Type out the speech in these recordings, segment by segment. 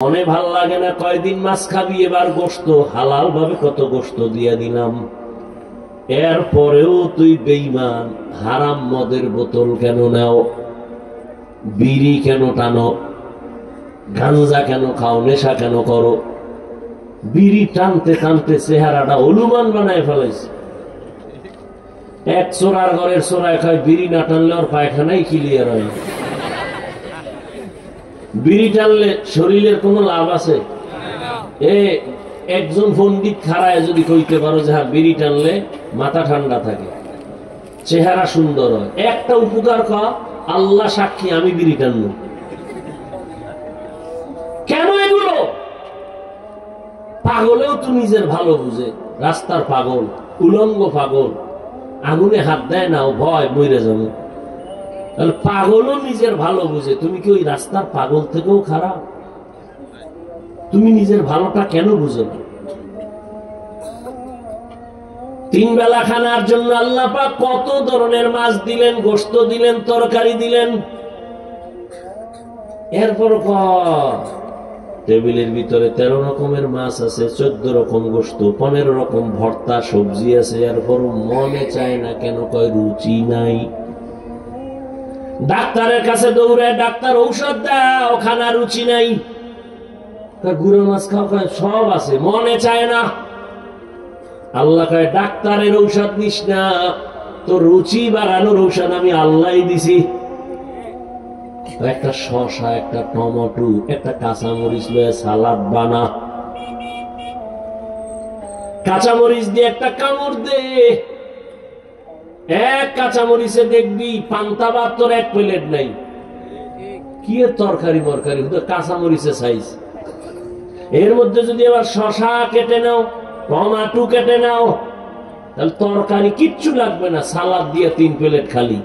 মনে ভাল লাগে না, কয়দিন মাছ খাবি, এবার গোশত হালাল ভাবে কত গোশত দিয়া দিলাম। এরপরেও তুই বেঈমান, হারাম মদের বোতল কেন নাও, বিড়ি কেন টানো, গাঞ্জা কেন খাও, নেশা কেন করো? বিড়ি টানতে টানতে চেহারাটা হনুমান বানায় ফেলাইছে। এক চোরার ঘরের চোরায় খায়, বিড়ি না টানলে ওর পায়খানাই ক্লিয়ার হয়। বিড়ি টানলে শরীরের কোনো লাভ আছে? একজন পণ্ডিত খাড়ায় যদি কইতে পারো যে হ্যাঁ বিড়ি টানলে মাথা ঠান্ডা থাকে, চেহারা সুন্দর হয়, একটা উপকার কা, আল্লাহ সাক্ষী আমি বিড়ি টানবো। কেন এগুলো? পাগলেও তো নিজের ভালো বুঝে, রাস্তার পাগল, উলঙ্গ পাগল, আগুনে হাত দেয় না, ও ভয় মরে যাবে। তাহলে পাগলও নিজের ভালো বুঝে, তুমি কি ওই রাস্তার পাগল থেকেও খারাপ? তুমি নিজের ভালোটা কেন বুঝো না? তিন বেলা খানার জন্য আল্লাহ পাক কত ধরনের মাছ দিলেন, গোশত দিলেন, তরকারি দিলেন। এরপর টেবিলের ভিতরে 13 রকমের মাছ আছে, 14 রকম গোশত, 15 রকম ভর্তা সবজি আছে। এরপর মনে চায় না কেন? কয় রুচি নাই। ডাক্তারের কাছে দৌড়ায়, ডাক্তার ঔষধ দাও, খানা রুচি নাই। গুঁড়ো মাছ খাও, সব আছে, মনে চায় না। আল্লাহ কয় ডাক্তারের ঔষধ নিস না, তোর রুচি বাড়ানোর ঔষধ আমি আল্লাহ দিছি। একটা শসা, একটা টমেটো, একটা কাঁচামরিচ লয়ে সালাদ বানা, কাঁচামরিচ দিয়ে একটা কামড় দে, এক কাঁচামরিচে দেখবি পান্তা ভাত তোর এক প্লেট নাই। কি তরকারি মরকারি, কাঁচামরিচে সাইজ। এর মধ্যে যদি আবার শসা কেটে নাও, টমাটো কেটে নাও, তাহলে তরকারি কিচ্ছু লাগবে না, সালাদ দিয়ে 3 প্লেট খালি।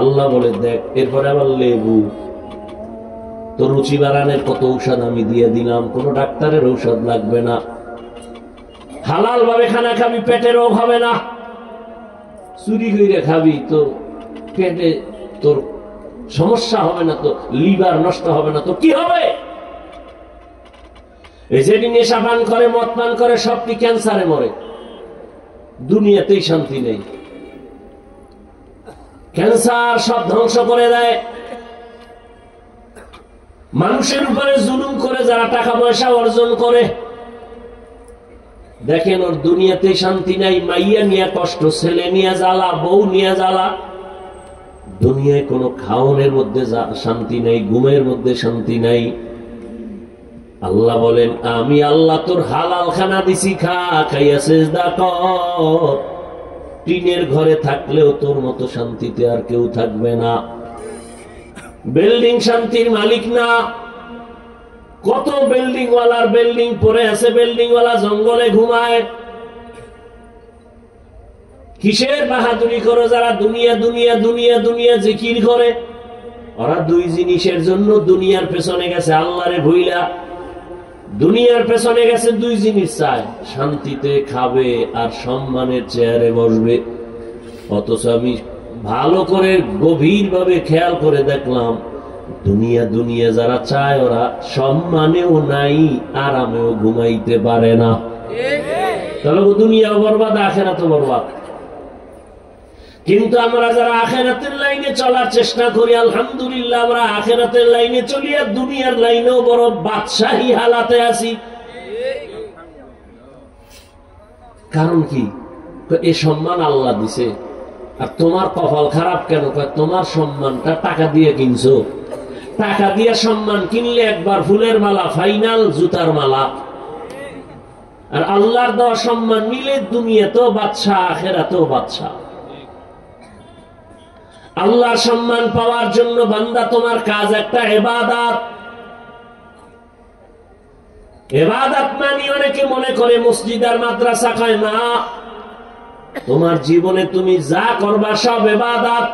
আল্লাহ বলে দেখ, এরপরে আবার লেবু। তো রুচি বাড়ানোর কত ঔষধ আমি দিয়ে দিলাম, কোন ডাক্তারের ঔষধ লাগবে না। হালাল ভাবে খানা খাবি, পেটে রোগ হবে না। চুরি করে খাবি তো পেটে তোর সমস্যা হবে না, তো লিভার নষ্ট হবে না, তো কি হবে? যেদিন নেশা পান করে, মদ পান করে, সবটি ক্যান্সারে মরে। দুনিয়াতেই শান্তি নেই, ক্যান্সার সব ধ্বংস করে দেয়। মানুষের উপরে জুলুম করে যারা টাকা পয়সা অর্জন করে, দেখেন ওর দুনিয়াতেই শান্তি নাই। মাইয়া নিয়ে কষ্ট, ছেলে নিয়ে জ্বালা, বউ নিয়ে জ্বালা। দুনিয়ায় কোনো খাওয়ানোর মধ্যে শান্তি নাই, ঘুমের মধ্যে শান্তি নাই। আল্লাহ বলেন আমি আল্লাহ তোর হালাল খানা দিছি, খা, খাইয়া সেজদা কর। টিনের ঘরে থাকলেও তোর মতো শান্তিতে আর কেউ থাকবে না। বিল্ডিং শান্তির মালিক না। কত বিল্ডিং ওয়ালার বিল্ডিং পড়ে আছে, বিল্ডিং ওয়ালা জঙ্গলে ঘুমায়। কিসের বাহাদুরি করো যারা দুনিয়া দুনিয়া দুনিয়া দুনিয়া জিকির করে? ওরা 2 জিনিসের জন্য দুনিয়ার পেছনে গেছে, আল্লাহরে ভুইলা দুনিয়ার পেছনে গেছে। 2 জিনিস চায়, শান্তিতে খাবে আর সম্মানের চেয়ারে বসবে। অথচ আমি ভালো করে গভীর ভাবে খেয়াল করে দেখলাম, দুনিয়া দুনিয়া যারা চায় ওরা সম্মানেও নাই, আরামেও ঘুমাইতে পারে না। তাহলে দুনিয়াও বরবাদ, আখিরাতও বরবাদ। কিন্তু আমরা যারা আখিরাতের লাইনে চলার চেষ্টা করি, আলহামদুলিল্লাহ আমরা আখিরাতের লাইনে চলি, আর দুনিয়ার লাইনেও বড় বাদশাহী হালাতে আছি। কারণ কি? এই সম্মান আল্লাহ দিছে, আর তোমার কপাল খারাপ কেন? তোমার সম্মানটা টাকা দিয়ে কিনছো। টাকা দিয়ে সম্মান কিনলে একবার ফুলের মালা, ফাইনাল জুতার মালা। আর আল্লাহর দেওয়া সম্মান নিলে দুনিয়াতেও বাদশা, আখিরাতেও বাদশা। আল্লাহর সম্মান পাওয়ার জন্য বান্দা তোমার কাজ একটা ইবাদত। ইবাদত মানে অনেকে মনে করে মসজিদ আর মাদ্রাসা, কয় না। তোমার জীবনে তুমি যা করবা সব ইবাদত।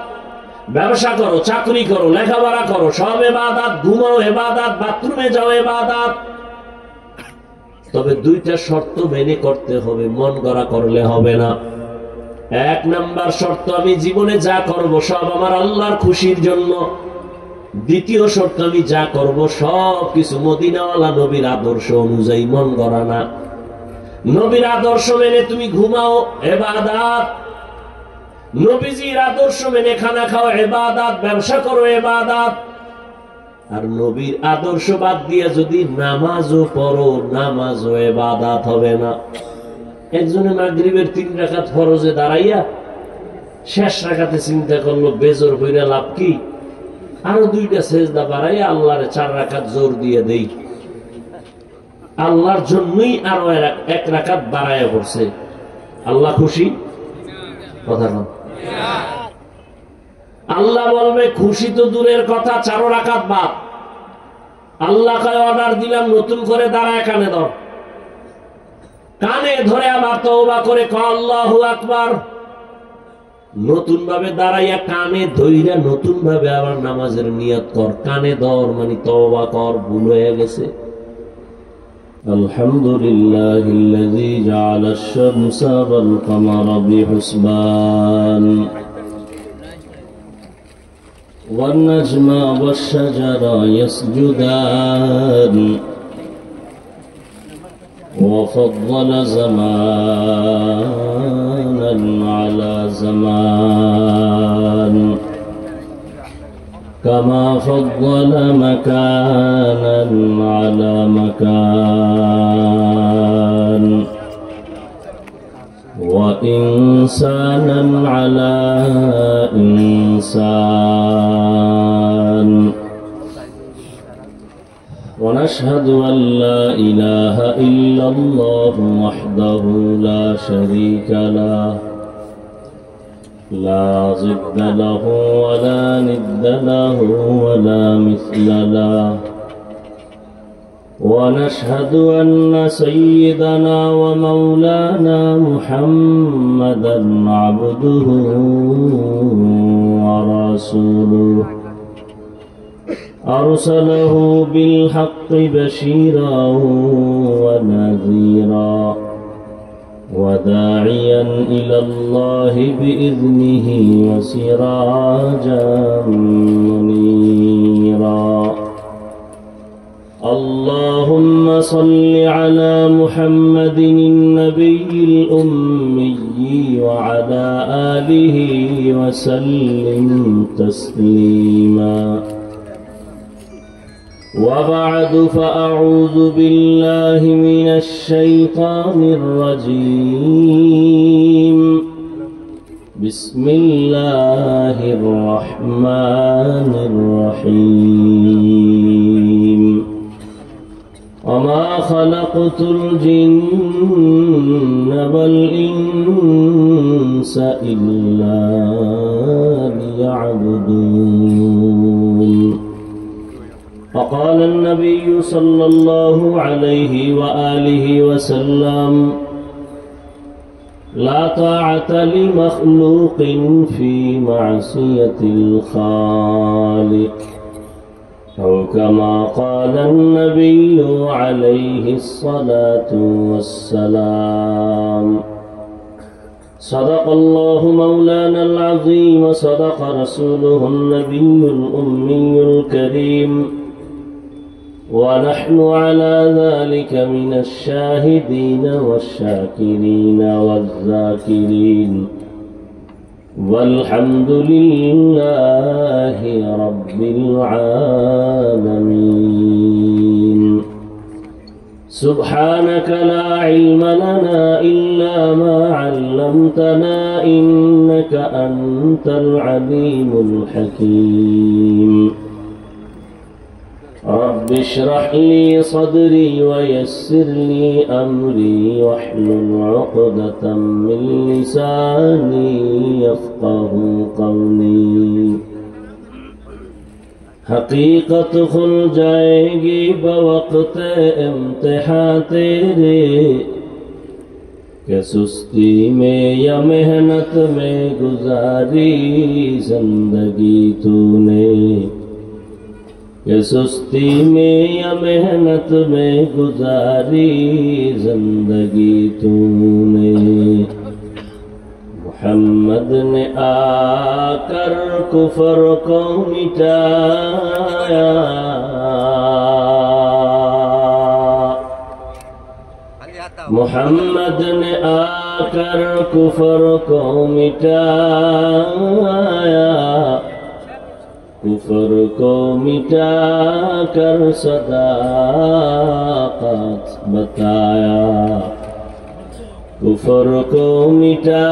ব্যবসা করো, চাকরি করো, লেখাপড়া করো, সব ইবাদত। ঘুমাও ইবাদত, বাথরুমে যাও ইবাদত। তবে 2টা শর্ত মেনে করতে হবে, মন গড়া করলে হবে না। 1 নাম্বার শর্ত, আমি জীবনে যা করব সব আমার আল্লাহর খুশির জন্য। দ্বিতীয় শর্ত, আমি যা করব সব কিছু মদিনাওয়ালা নবীর আদর্শ অনুযায়ী, মন গড়া না। নবীর আদর্শ মেনে তুমি ঘুমাও, ইবাদত। নবীজির আদর্শ মেনে খানা খাও, ইবাদত। ব্যবসা করো, ইবাদত। আর নবীর আদর্শ বাদ দিয়ে যদি নামাজও পড়ো, নামাজও ইবাদত হবে না। একজনে মাগরিবের 3 রাকাত ফরজে দাঁড়াইয়া শেষ রাকাতে চিন্তা করলো বেজর কইরা লাভ কি, আরো 2টা সেজদা বাড়াইয়া আল্লাহরে 4 রাকাত জোর দিয়ে দেই। আল্লাহর জন্যই আরো 1 রাকাত বাড়াইয়া পড়ছে। আল্লাহ খুশি? কথা কন। আল্লাহ বলবে খুশি তো দূরের কথা, 4 রাকাত বাদ। আল্লাহকে অর্ডার দিলাম নতুন করে দাঁড়ায় কানে ধর। কানে ধরে আবার তওবা করে ক আল্লাহু আকবার। নতুন ভাবে দাঁড়াইয়া কানে ধইরা নতুন ভাবে আবার নামাজের নিয়ত কর। কানে ধর মানে তওবা কর, ভুল হয়ে গেছে। আলহামদুলিল্লাহিল্লাযী জাআলাশ শামসা ওয়াল Camara বিহুসবান one Nazma wash শাজারা ইয়াসজুদান وفضل زمانا على زمان كما فضل مكانا على مكان وإنسانا على إنسان ونشهد أن لا إله إلا الله وحده لا شريك له لا ضد له ولا ند له ولا مثل له ونشهد أن سيدنا ومولانا محمدا عبده ورسوله أرسله بالحق بشيرا ونذيرا وداعيا إلى الله بإذنه وسراجا منيرا اللهم صل على محمد النبي الأمي وعلى آله وسلم تسليما وبعد فأعوذ بالله من الشيطان الرجيم بسم الله الرحمن الرحيم وما خلقت الجن والإنس إلا ليعبدون وقال النبي صلى الله عليه وآله وسلم لا طاعة لمخلوق في معصية الخالق أو كما قال النبي عليه الصلاة والسلام صدق الله مولانا العظيم صدق رسوله النبي الأمي الكريم ونحن على ذلك من الشاهدين والشاكرين والذاكرين والحمد لله رب العالمين سبحانك لا علم لنا إلا ما علمتنا إنك أنت العليم الحكيم رب اشرح لي صدري ويسر لي أمري واحلل عقدة من لساني يفقه قولي حقیقت کھل جائے گی بوقت امتحان تیرے کہ سستی میں یا محنت میں گزاری زندگی تو نے کہ سستی میں یا محنت میں گزاری زندگی تو نے Mohammad ने आकर कुफर को मिटाया, मोहम्मद ने आकर कुफर को मिटाया, कुफर को मिटा कर सदाकत बताया, कुफर को मिटा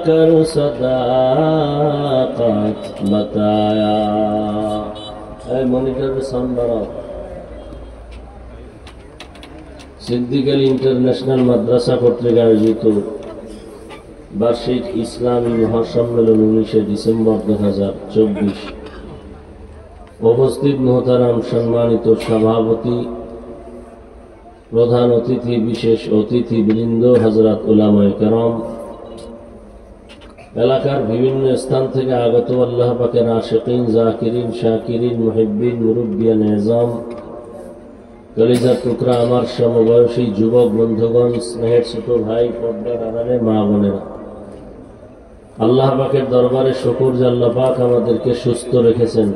कर सदाकत बताया। मॉनिटर साउंड बढ़ाओ। सिद्दीक আলী ইন্টারন্যাশনাল মাদ্রাসা কর্তৃক আয়োজিত বার্ষিক ইসলামী মহাসম্মেলন 19 ডিসেম্বর 2024। উপস্থিত মোহতারাম সম্মানিত সভাপতি, প্রধান অতিথি, বিশেষ অতিথি বৃন্দ, হযরত উলামায়ে কেরাম, এলাকার বিভিন্ন স্থান থেকে আগত আল্লাহ পাকের আশিকিন, জাকিরিন, শাকিরিন, মুহিব্বিন, মুরব্বিয়ান এজাম, কলিজার টুকরা আমার সমবয়সী যুবক বন্ধুগণ, স্নেহের ছোট ভাই, পর্দার আড়ালে মা বোনেরা, আল্লাহ পাকের দরবারে শুকর যে আল্লাহ পাক আমাদেরকে সুস্থ রেখেছেন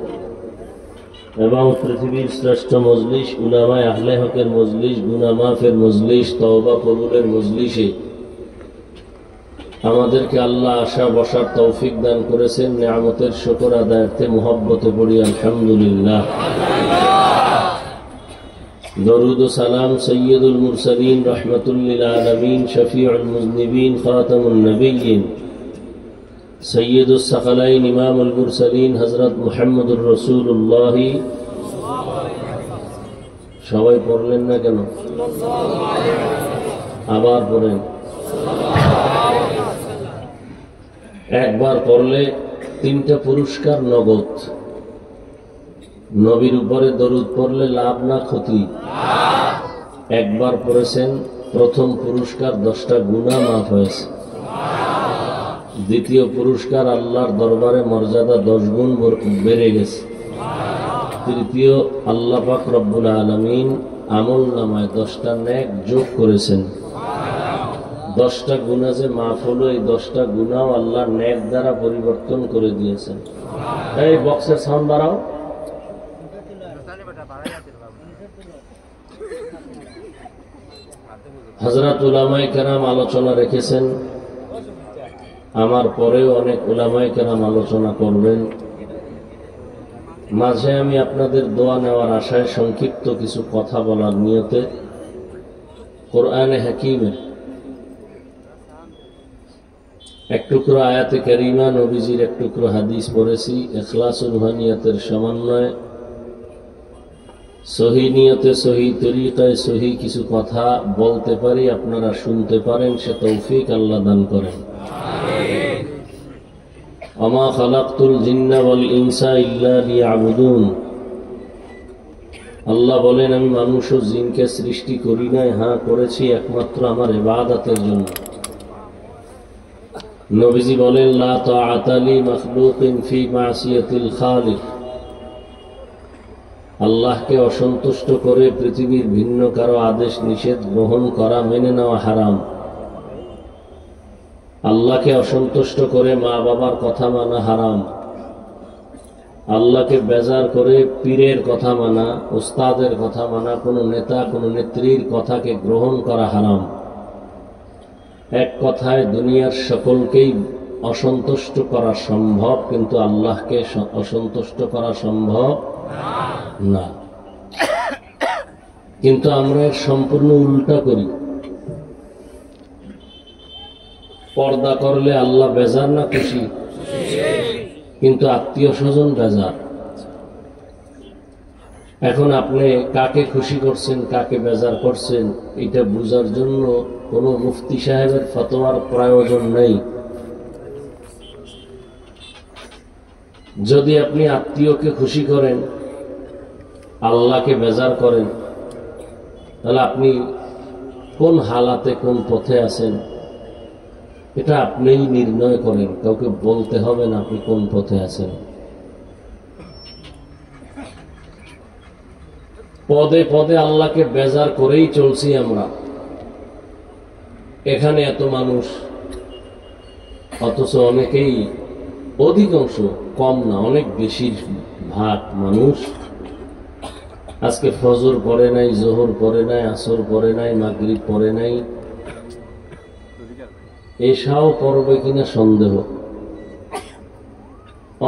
এবং পৃথিবীর শ্রেষ্ঠ মজলিস, উলামায়ে আহলে হকের মজলিস, গুনাহ মাফের মজলিস, তওবা কবুলের মজলিসে আমাদেরকে আল্লাহ আসা বসার তৌফিক দান করেছেন। নিয়ামতের শুকর আদায়ার্থে মুহাব্বতে পড়ি আলহামদুলিল্লাহ। দরুদ ও সালাম সৈয়দুল মুরসালিন, রহমাতুল লিল আলামিন, শফিউল মুজনিবিন, খাতামুন নবিয়্যিন, সৈয়দুস সাকালাইন, ইমামুল মুরসালিন, হযরত মুহাম্মদুর রাসূলুল্লাহ। সবাই পড়লেন না কেন? আবার পড়েন। একবার পড়লে 3টা পুরস্কার নগদ। নবীর উপরে দরুদ পড়লে লাভ না ক্ষতি? একবার পড়েছেন, প্রথম পুরস্কার 10টা গুনাহ মাফ হয়েছে। দ্বিতীয় পুরস্কার আল্লাহর দরবারে মর্যাদা 10 গুণ বেড়ে গেছে। তৃতীয়, আল্লাহ পাক রব্বুল আলামিন আমল নামায় 10টা নেক যোগ করেছেন। 10টা গুনাহ যে মাফ হলো, এই 10টা গুনাহ আল্লাহর নেক দ্বারা পরিবর্তন করে দিয়েছেন। এই বক্সের সাউন্ড বাড়াও। হযরত উলামায়ে কেরাম আলোচনা রেখেছেন, আমার পরেও অনেক উলামায়ে কেরাম আলোচনা করবেন। মাঝে আমি আপনাদের দোয়া নেওয়ার আশায় সংক্ষিপ্ত কিছু কথা বলার নিয়তে কোরআনে হাকিমের এক টুকরো আয়াতে কারিমা, নবীজির এক টুকরো হাদিস পড়েছি। ইখলাসুল রুহানিয়াতের সমন্বয়ে সহি নিয়তে, সহি তরিকায়, সহি কিছু কথা বলতে পারি, আপনারা শুনতে পারেন, সে তৌফিক আল্লাহ দান করেন। ওমা খালাকতুল জিন্না ওয়াল ইনসা ইল্লা লিয়াবুদুন। আল্লাহ বলেন, আমি মানুষ ও জিনকে সৃষ্টি করি নাই, হ্যাঁ করেছি একমাত্র আমার ইবাদতের জন্য। নবীজি বলেন, লা তাআতা লি মাখলুকিন ফি মাসিয়াতিল খালিক। আল্লাহকে অসন্তুষ্ট করে পৃথিবীর ভিন্ন কারো আদেশ নিষেধ গ্রহণ করা, মেনে নেওয়া হারাম। আল্লাহকে অসন্তুষ্ট করে মা বাবার কথা মানা হারাম। আল্লাহকে বেজার করে পীরের কথা মানা, উস্তাদের কথা মানা, কোনো নেতা কোনো নেত্রীর কথাকে গ্রহণ করা হারাম। এক কথায় দুনিয়ার সকলকেই অসন্তুষ্ট করা সম্ভব, কিন্তু আল্লাহকে অসন্তুষ্ট করা সম্ভব না। কিন্তু আমরা এর সম্পূর্ণ উল্টা করি। পর্দা করলে আল্লাহ বেজার না খুশি? কিন্তু আত্মীয় স্বজন বেজার। এখন আপনি কাকে খুশি করছেন, কাকে বেজার করছেন, এটা বুঝার জন্য কোনো মুফতি সাহেবের ফতোয়ার প্রয়োজন নেই। যদি আপনি আত্মীয়কে খুশি করেন, আল্লাহকে বেজার করেন, তাহলে আপনি কোন হালাতে, কোন পথে আছেন, এটা আপনিই নির্ণয় করেন। কাউকে বলতে হবে না আপনি কোন পথে আছেন। পদে পদে আল্লাহকে বেজার করেই চলছি আমরা। এখানে এত মানুষ, অথচ অনেকেই, অধিকাংশ, কম না অনেক বেশি ভাগ মানুষ আজকে ফজর পড়ে নাই, জোহর পড়ে নাই, আসর পড়ে নাই, মাগরিব পড়ে নাই, এসাও পড়বে কিনা সন্দেহ।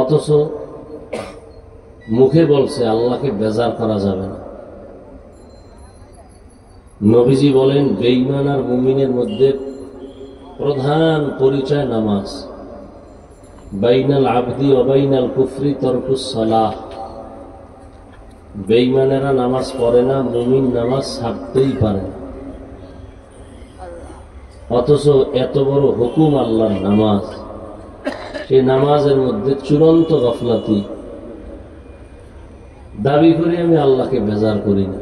অথচ মুখে বলছে আল্লাহকে বেজার করা যাবে না। নবীজি বলেন বেঈমান আর মুমিনের মধ্যে প্রধান পরিচয় নামাজ। বাইনাল আবদি ওয়া বাইনাল কুফরি তরকুস সালাহ। বেঈমানেরা নামাজ পড়ে না, মুমিন নামাজ ছাড়তেই পারে না। অথচ এত বড় হুকুম আল্লাহর নামাজ, সেই নামাজের মধ্যে চূড়ান্ত গফলাতি। দাবি করি আমি আল্লাহকে বেজার করি না।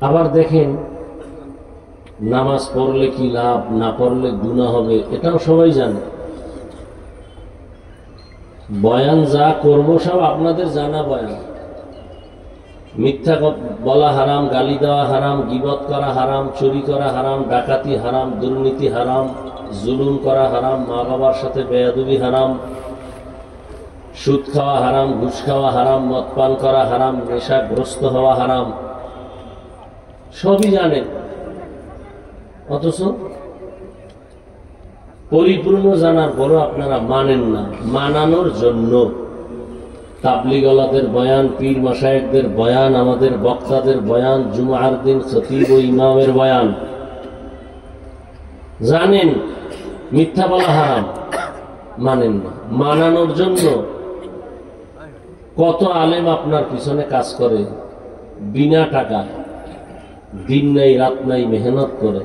আবার দেখেন নামাজ পড়লে কি লাভ, না পড়লে গুনাহ হবে, এটাও সবাই জানে। বয়ান যা করব সব আপনাদের জানা বয়ান। মিথ্যা বলা হারাম, গালি দেওয়া হারাম, গীবত করা হারাম, চুরি করা হারাম, ডাকাতি হারাম, দুর্নীতি হারাম, জুলুম করা হারাম, মা বাবার সাথে বেয়াদবি হারাম, সুদ খাওয়া হারাম, ঘুষ খাওয়া হারাম, মদ পান করা হারাম, নেশাগ্রস্ত হওয়া হারাম, সবই জানেন। অথচ পরিপূর্ণ জানার পরও আপনারা মানেন না। মানানোর জন্য তাবলীগওয়ালাদের বয়ান, পীর মাশায়েখদের বয়ান, আমাদের বক্তাদের বয়ান, জুমার দিন খতিব ও ইমামের বয়ান, জানেন মিথ্যা বলা হারাম, মানেন না। মানানোর জন্য কত আলেম আপনার পিছনে কাজ করে বিনা টাকা, দিন নাই রাত নাই মেহনত করে।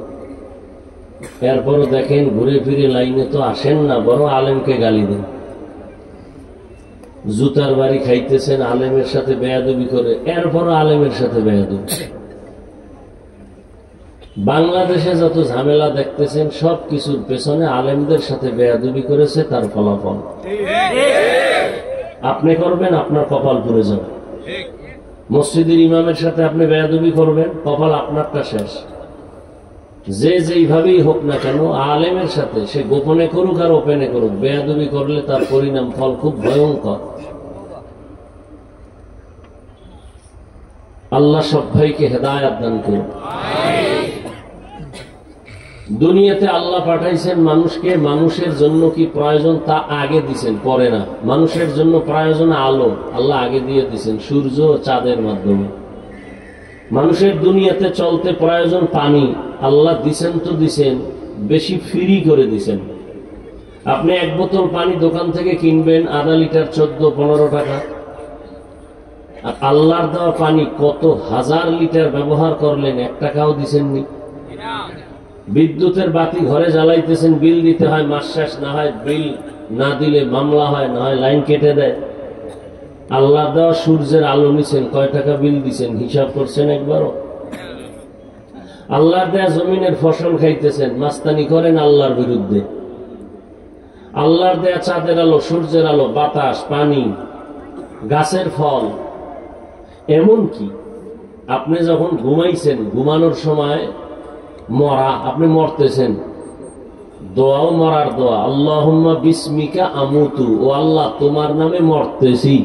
এরপরও দেখেন ঘুরে ফিরে লাইনে তো আসেন না, বরং আলেমকে গালি দেন। জুতার বাড়ি খাইতেছেন, আলেমের সাথে বেয়াদবি করে, এরপরও আলেমের সাথে বেয়াদবি। বাংলাদেশে যত ঝামেলা দেখতেছেন সব কিছুর পেছনে আলেমদের সাথে বেয়াদবি করেছে, তার ফলাফল। আপনি করবেন, আপনার কপাল পুড়ে যাবে। মসজিদের ইমামের সাথে আপনি বেয়াদবি করবেন, কপাল আপনারটা শেষ। যে যেইভাবেই হোক না কেন আলেমের সাথে, সে গোপনে করুক আর ওপেনে করুক, বেয়াদবি করলে তার পরিণাম ফল খুব ভয়ঙ্কর। আল্লাহ সব ভাইকে হেদায়েত দান করুন। দুনিয়াতে আল্লাহ পাঠাইছেন মানুষকে, মানুষের জন্য কি প্রয়োজন তা আগে দিছেন, পরে না। মানুষের জন্য প্রয়োজন আলো, আল্লাহ আগে দিয়ে দিছেন সূর্য ও চাঁদের মাধ্যমে। মানুষের দুনিয়াতে চলতে প্রয়োজন পানি, আল্লাহ দিছেন তো দিছেন, বেশি ফ্রি করে দিছেন। আপনি এক বোতল পানি দোকান থেকে কিনবেন, আধা লিটার 14-15 টাকা। আর আল্লাহর দেওয়া পানি কত হাজার লিটার ব্যবহার করলেন, 1 টাকাও দিছেননি। বিদ্যুতের বাতি ঘরে জ্বালাইতেছেন, বিল দিতে হয়, মাস শেষ না হয় বিল না দিলে মামলা হয়, না হয় লাইন কেটে দেয়। আল্লাহ দেওয়া সূর্যের আলো নিছেন, কয় টাকা বিল দিছেন হিসাব করছেন একবারও? আল্লাহর দেয়া জমিনের ফসল খাইতেছেন, মাস্তানি করেন আল্লাহর বিরুদ্ধে। আল্লাহর দেয়া চাঁদের আলো, সূর্যের আলো, বাতাস, পানি, গাছের ফল, এমন কি আপনি যখন ঘুমাইছেন, ঘুমানোর সময় মরা, আপনি মরতেছেন, দোয়াও মরার দোয়া, আল্লাহুম্মা বিসমিকা আমুতু, ও আল্লাহ তোমার নামে মরতেছি।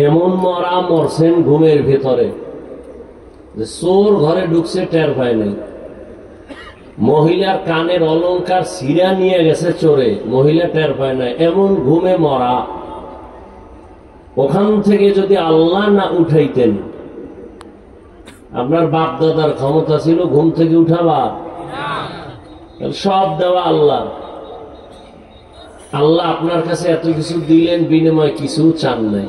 এমন মরা মরছেন ঘুমের ভেতরে যে চোর ঘরে ঢুকছে টের পায় নাই। মহিলার কানের অলংকার ছিঁড়া নিয়ে গেছে চোরে, মহিলা টের পায় নাই, এমন ঘুমে মরা। ওখান থেকে যদি আল্লাহ না উঠাইতেন, আপনার বাপ দাদার ক্ষমতা ছিল ঘুম থেকে উঠাবা? সব দেওয়া আল্লাহ। আল্লাহ আপনার কাছে এত কিছু দিলেন, বিনিময় কিছু চান নাই।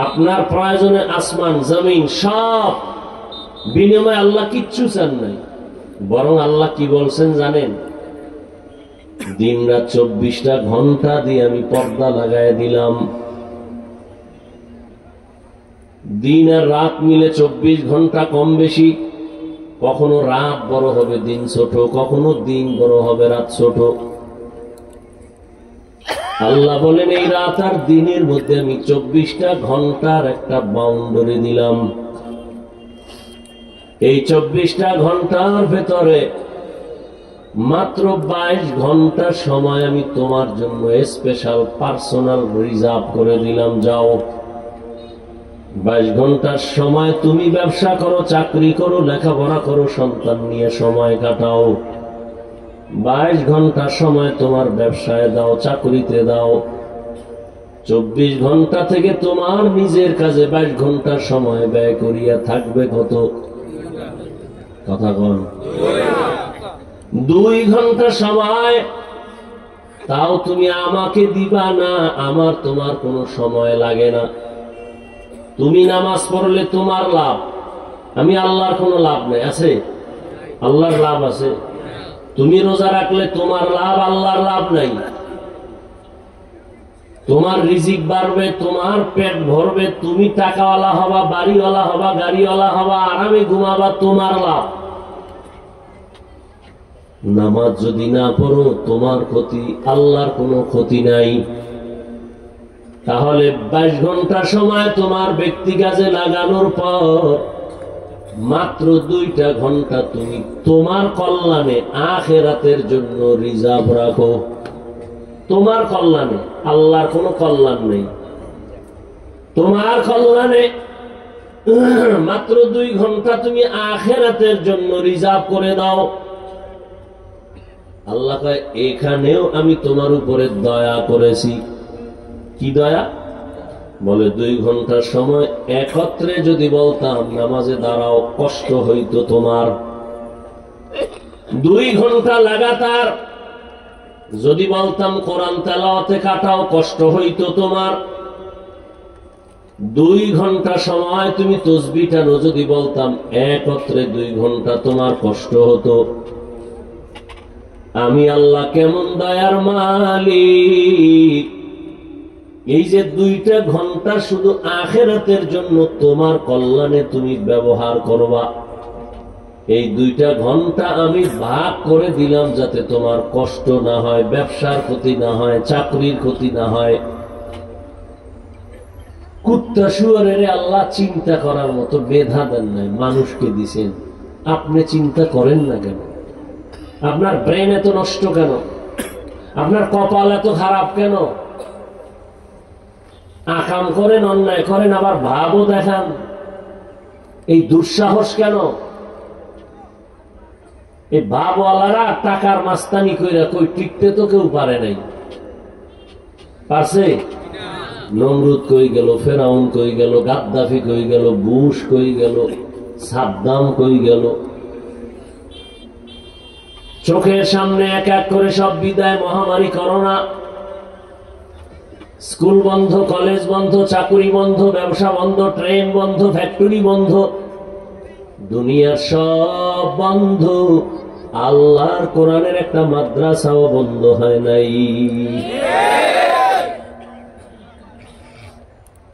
আপনার প্রয়োজনে আসমান জমিন সব, বিনিময় আল্লাহ কিচ্ছু চান নাই। বরং আল্লাহ কি বলছেন জানেন? দিন রাত 24টা ঘন্টা দিয়ে আমি পর্দা লাগাই দিলাম। দিন আর রাত মিলে 24 ঘন্টা কম বেশি। কখনো রাত বড় হবে দিন ছোট, কখনো দিন বড় হবে রাত ছোট। আল্লাহ বলেন এই রাত আর দিনের মধ্যে আমি 24টা ঘন্টার একটা বাউন্ডারি দিলাম। এই 24টা ঘন্টার ভেতরে মাত্র 22 ঘন্টা সময় আমি তোমার জন্য স্পেশাল পার্সোনাল রিজার্ভ করে দিলাম। যাও 22 ঘন্টার সময় তুমি ব্যবসা করো, চাকরি করো, লেখাপড়া করো, সন্তান নিয়ে সময় কাটাও। 22 ঘন্টা সময় তোমার ব্যবসায় দাও, চাকরিতে দাও। 24 ঘন্টা থেকে তোমার নিজের কাজে 22 ঘন্টা সময় ব্যয় করিয়া থাকবে কত? কথা বল। 2 ঘন্টা সময় তাও তুমি আমাকে দিবা না, আমার তোমার কোনো সময় লাগে না। তুমি নামাজ পড়লে তোমার লাভ, আমি আল্লাহর কোনো লাভ নেই। আছে? আল্লাহর লাভ আছে। তুমি রোজা রাখলে তোমার লাভ, আল্লাহর লাভ নাই। তোমার রিজিক বাড়বে, তোমার পেট ভরবে, তুমি টাকাওয়ালা হবা, বাড়িওয়ালা হবা, গাড়িওয়ালা হবা, আরামে ঘুমাবা, তোমার লাভ। নামাজ যদি না পড়ো তোমার ক্ষতি, আল্লাহর কোনো ক্ষতি নাই। তাহলে 22 ঘন্টা সময় তোমার ব্যক্তি কাজে লাগানোর পর মাত্র 2টা ঘন্টা তুমি তোমার কল্যাণে, আখিরাতের জন্য রিজার্ভ রাখো। তোমার কল্যাণে, আল্লাহর কোনো কল্যাণ নেই। তোমার কল্যাণে মাত্র 2 ঘন্টা তুমি আখিরাতের জন্য রিজার্ভ করে দাও। আল্লাহ কয় এখানেও আমি তোমার উপরে দয়া করেছি। কি দয়া? বলে 2 ঘন্টার সময় একত্রে যদি বলতাম নামাজে দাঁড়াও, কষ্ট হইতো তোমার। 2 ঘন্টা লাগাতার যদি বলতাম কোরআন তেলাওয়াতে কাটাও, কষ্ট হইতো তোমার। 2 ঘন্টা সময় তুমি তাসবিহ টানো যদি বলতাম একত্রে 2 ঘন্টা, তোমার কষ্ট হতো। আমি আল্লাহ কেমন দয়ার মালিক! এই যে 2টা ঘন্টা শুধু আখিরাতের জন্য তোমার কল্যাণে তুমি ব্যবহার করবা, এই 2টা ঘন্টা আমি ভাগ করে দিলাম যাতে তোমার কষ্ট না হয়, ব্যবসার ক্ষতি না হয়, চাকরির ক্ষতি না হয়। কুত্তা শুয়োরের আল্লাহ চিন্তা করার মতো মেধা দেন নাই, মানুষকে দিছেন। আপনি চিন্তা করেন না কেন? আপনার ব্রেন এত নষ্ট কেন? আপনার কপাল এত খারাপ কেন? আকাম করেন, অন্যায় করেন, আবার ভাবও দেখান। এই দুঃসাহস কেন? এই ভাবওয়ালারা টাকার মাস্তানি কইরা কই টিকতে তো কেউ পারে নাই। পারছে? নমরুদ কই গেল, ফেরাউন কই গেল, গাদ্দাফি কই গেল, বুশ কই গেল, সাদ্দাম কই গেল। চোখের সামনে এক এক করে সব বিদায়। মহামারী করোনা, স্কুল বন্ধ, কলেজ বন্ধ, চাকুরি বন্ধ, ব্যবসা বন্ধ, ট্রেন বন্ধ, ফ্যাক্টরি বন্ধ, দুনিয়ার সব বন্ধ। আল্লাহর কোরআনের একটা মাদ্রাসাও বন্ধ হয় নাই।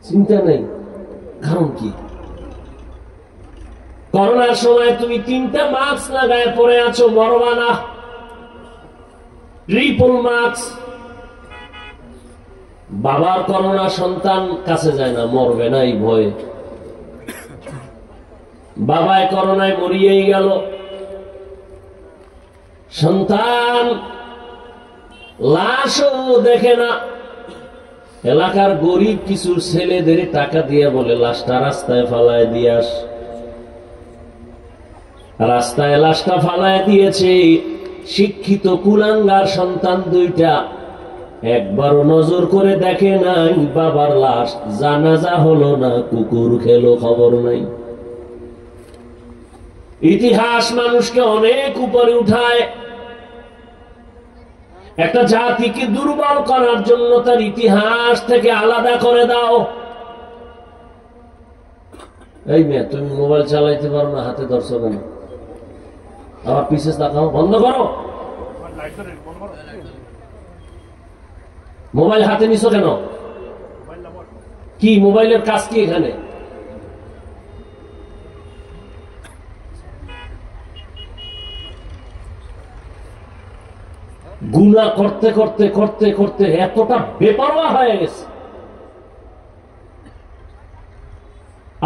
চিন্তা নেই, কারণ কি? করোনার সময় তুমি 3টা মাস্ক লাগায় পড়ে আছো, মরবা না। Triple mask. বাবার করোনা, সন্তান কাছে যায় না, মরবে না এই ভয়ে। বাবায় করোনায় মরিয়েই গেল, সন্তান লাশও দেখে না। এলাকার গরিব কিছু ছেলেদের টাকা দিয়ে বলে লাশটা রাস্তায় ফালায় দিয়াস। রাস্তায় লাশটা ফালায় দিয়েছে। শিক্ষিত কুলাঙ্গার সন্তান 2টা একবারও নজর করে দেখে নাই বাবার লাশ। জানাজা হলো না, কুকুর খেলো, খবর নাই। ইতিহাস মানুষকে অনেক উপরে উঠায়। একটা জাতিকে দুর্বল করার জন্য তার ইতিহাস থেকে আলাদা করে দাও। এই মেয়ে, তুমি মোবাইল চালাইতে পারো না, হাতে ধরছো কেন? আবার পিছে তাকাও, বন্ধ করো। মোবাইল হাতে নিছো কেন? কি মোবাইলের কাজ কি এখানে? গুনাহ করতে করতে করতে করতে এতটা বেপরোয়া হয়ে গেছে,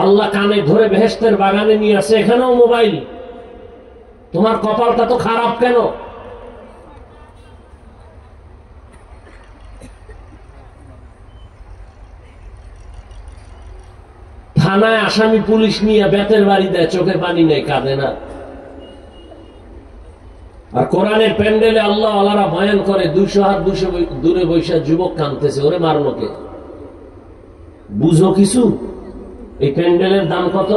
আল্লাহ কানে ধরে বেহেশতের বাগানে নিয়ে আসে, এখানেও মোবাইল। তোমার কপালটা তো খারাপ কেন? থানায় আসামি পুলিশ নিয়ে বেতের বাড়ি দেয়, চোখে পানি নেই, কাঁদে না। আর কোরআনের প্যান্ডেলে আল্লাহ আল্লাহরা বয়ান করে 200 হাত 200 দূরে বৈশা যুবক কাঁদতেছে, ওরে মারলো কে? বুঝো কিছু? এই প্যান্ডেলের দাম কত?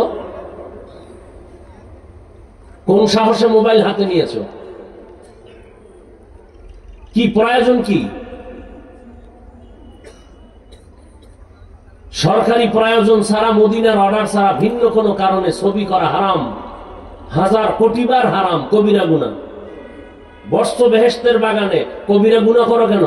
কোন সাহসে মোবাইল হাতে নিয়েছো? কি প্রয়োজন? কি সরকারি প্রয়োজন ছাড়া, মদিনার অর্ডার ছাড়া, ভিন্ন কোনো কারণে ছবি করা হারাম, 1000 কোটি বার হারাম, কবিরা গুনাহ। বস্ত্র বেহেশতের বাগানে কবিরা গুনাহ করো কেন?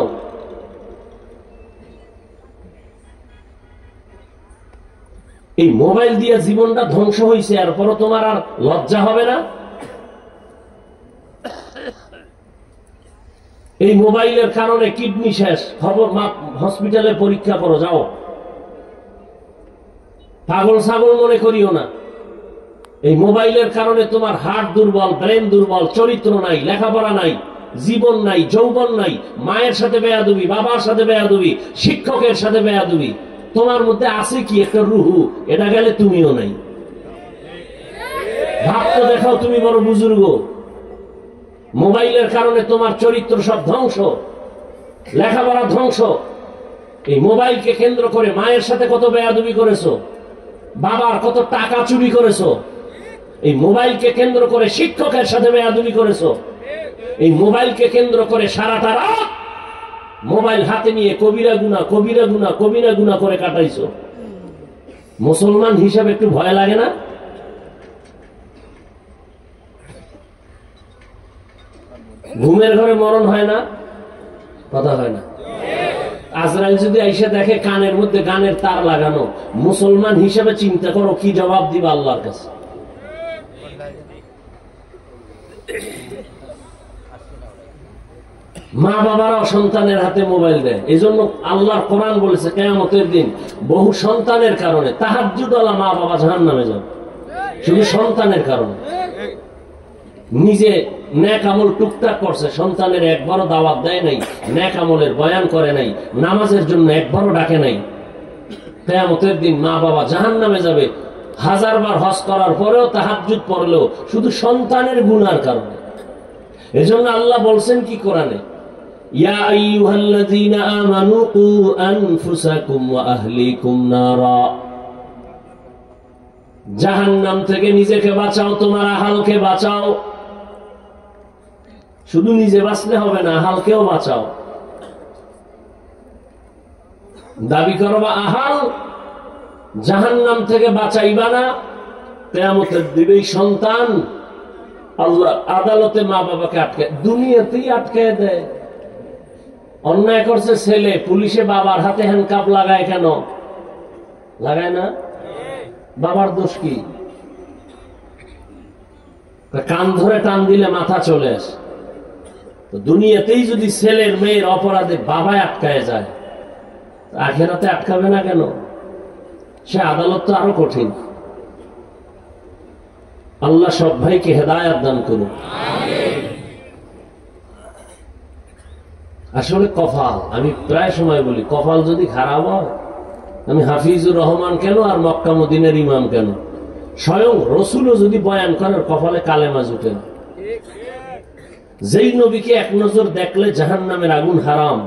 এই মোবাইল দিয়ে জীবনটা ধ্বংস হয়েছে, এরপরও তোমার আর লজ্জা হবে না? এই মোবাইলের কারণে কিডনি শেষ, খবর হসপিটালে পরীক্ষা করো, যাও। পাগল ছাগল মনে করিও না। এই মোবাইলের কারণে তোমার হার্ট দুর্বল, ব্রেন দুর্বল, চরিত্র নাই, লেখাপড়া নাই, জীবন নাই, যৌবন নাই, মায়ের সাথে বেয়াদবি, বাবার সাথে বেয়াদবি, শিক্ষকের সাথে বেয়াদবি। তোমার মধ্যে আছে কি একটা রুহু? এটা গেলে তুমিও নাই। ভাবতে দেখাও তুমি বড় বুজুর্গ। মোবাইলের কারণে তোমার চরিত্র সব ধ্বংস, লেখাপড়া ধ্বংস। এই মোবাইলকে কেন্দ্র করে মায়ের সাথে কত বেয়াদবি করেছো, বাবার কত টাকা চুরি করেছো। এই মোবাইলকে কেন্দ্র করে শিক্ষকের সাথে বেয়াদবি করেছো। এই মোবাইলকে কেন্দ্র করে সারাটা রাত মোবাইল হাতে নিয়ে কবিরা গুনাহ, কবিরা গুনাহ, কবিরা গুনাহ করে কাটাইছো। মুসলমান হিসাবে একটু ভয় লাগে না? ঘুমের ঘরে মরণ হয় না? কথা হয় না? আজরাইল যদি আইসা দেখে কানের মধ্যে গানের তার লাগানো, মুসলমান হিসাবে চিন্তা করো কি জবাব দিবা আল্লাহর কাছে। মা বাবারাও সন্তানের হাতে মোবাইল দেয়। এই জন্য আল্লাহর কোরআন বলেছে কিয়ামতের দিন বহু সন্তানের কারণে তাহাজ্জুদওয়ালা মা বাবা জাহান্নামে যাবে, শুধু সন্তানের কারণে। নিজে নেক আমল টুকটাক করছে, সন্তানের একবারও দাওয়াত দেয় নাই, নেক আমলের বয়ান করে নাই, নামাজের জন্য একবারও ডাকে নাই। কিয়ামতের দিন মা বাবা জাহান্নামে যাবে, 1000 বার হজ করার পরেও, তাহাজ্জুদ পড়লেও, শুধু সন্তানের গুনার কারণে। এজন্য আল্লাহ বলছেন কি কোরআনে, ইয়া আইয়ুহাল্লাযীনা আমানু কু আনফুসাকুম ওয়া আহলিকুম নারা। জাহান্নাম থেকে নিজেকে বাঁচাও, তোমার আহালকে বাঁচাও। শুধু নিজে বাঁচলে হবে না, আহালকেও বাঁচাও। দাবি করবা আহাল, জাহান্নাম থেকে বাঁচাইবা না, কিয়ামতের দিনে সন্তান আল্লাহ আদালতে মা বাবাকে আটকে, দুনিয়াতেই আটকে দেয়। অন্যায় করছে ছেলে, পুলিশে বাবার হাতে হ্যান্ডকাপ লাগায় কেন? লাগায় না? বাবার দোষ কি? কান ধরে টান দিলে মাথা চলে আসে। দুনিয়াতেই যদি ছেলের মেয়ের অপরাধে বাবায় আটকায় যায়, আখিরাতে আটকাবে না কেন? সে আদালত তো আরো কঠিন। আল্লাহ সব ভাইকে হেদায়েত দান করুন। আসলে কপাল, আমি প্রায় সময় বলি, কপাল যদি খারাপ হয়, আমি হাফিজুর রহমান কেন আর মক্কা মদিনার ইমাম কেন, স্বয়ং রসুলও যদি বয়ান করে কপালে কালেমা জুটে না। যেই নবীকে এক নজর দেখলে জাহান্নামের আগুন হারাম,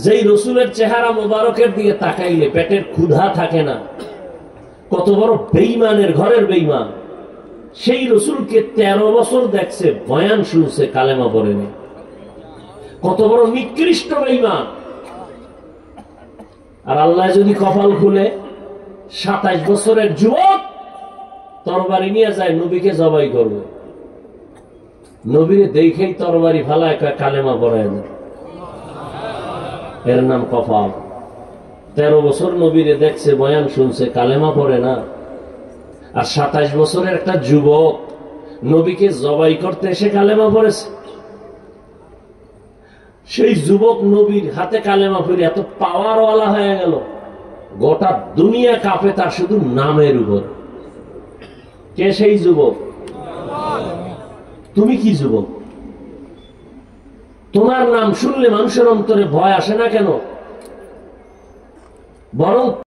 যেই রসুলের চেহারা মোবারকের দিকে তাকাইলে পেটের ক্ষুধা থাকে না, কত বড় বেঈমানের ঘরের বেঈমান, সেই রসুলকে 13 বছর দেখছে, বয়ান শুনছে, কালেমা পড়েনি। কত বড় নিকৃষ্ট বেঈমান। আর আল্লাহ যদি কপাল খুলে 27 বছরের যুবক তরবারি নিয়ে যায়, নবীকে জবাই করবে, নবীরে দেখেই তরবারি ফালায় কালেমা পড়ায় না। এর নাম কপাল। 13 বছর নবীরে দেখছে, বয়ান শুনছে, কালেমা পড়ে না। আর 27 বছরের একটা যুবক নবীকে জবাই করতে এসে কালেমা পড়েছে। সেই যুবক নবীর হাতে কালেমা পড়ে এত পাওয়ারওয়ালা হয়ে গেল, গোটা দুনিয়া কাঁপে তার শুধু নামের উপর। কে সেই যুবক? তুমি কি যুবক? তোমার নাম শুনলে মানুষের অন্তরে ভয় আসে না কেন? বরং